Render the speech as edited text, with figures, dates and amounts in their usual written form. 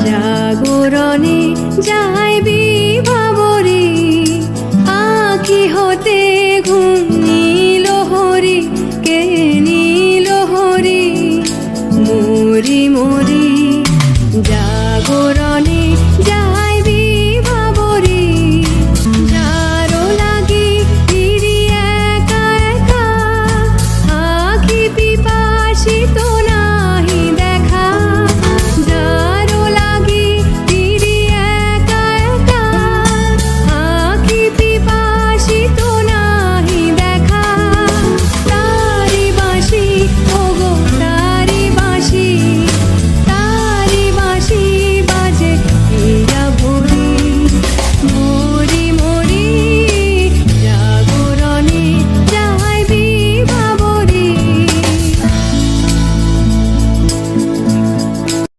জাগরণে যাইবি ভাবরে, আখি হতে ঘুম নীল হরি, কে নীল হরি মরি মরি। জাগরণে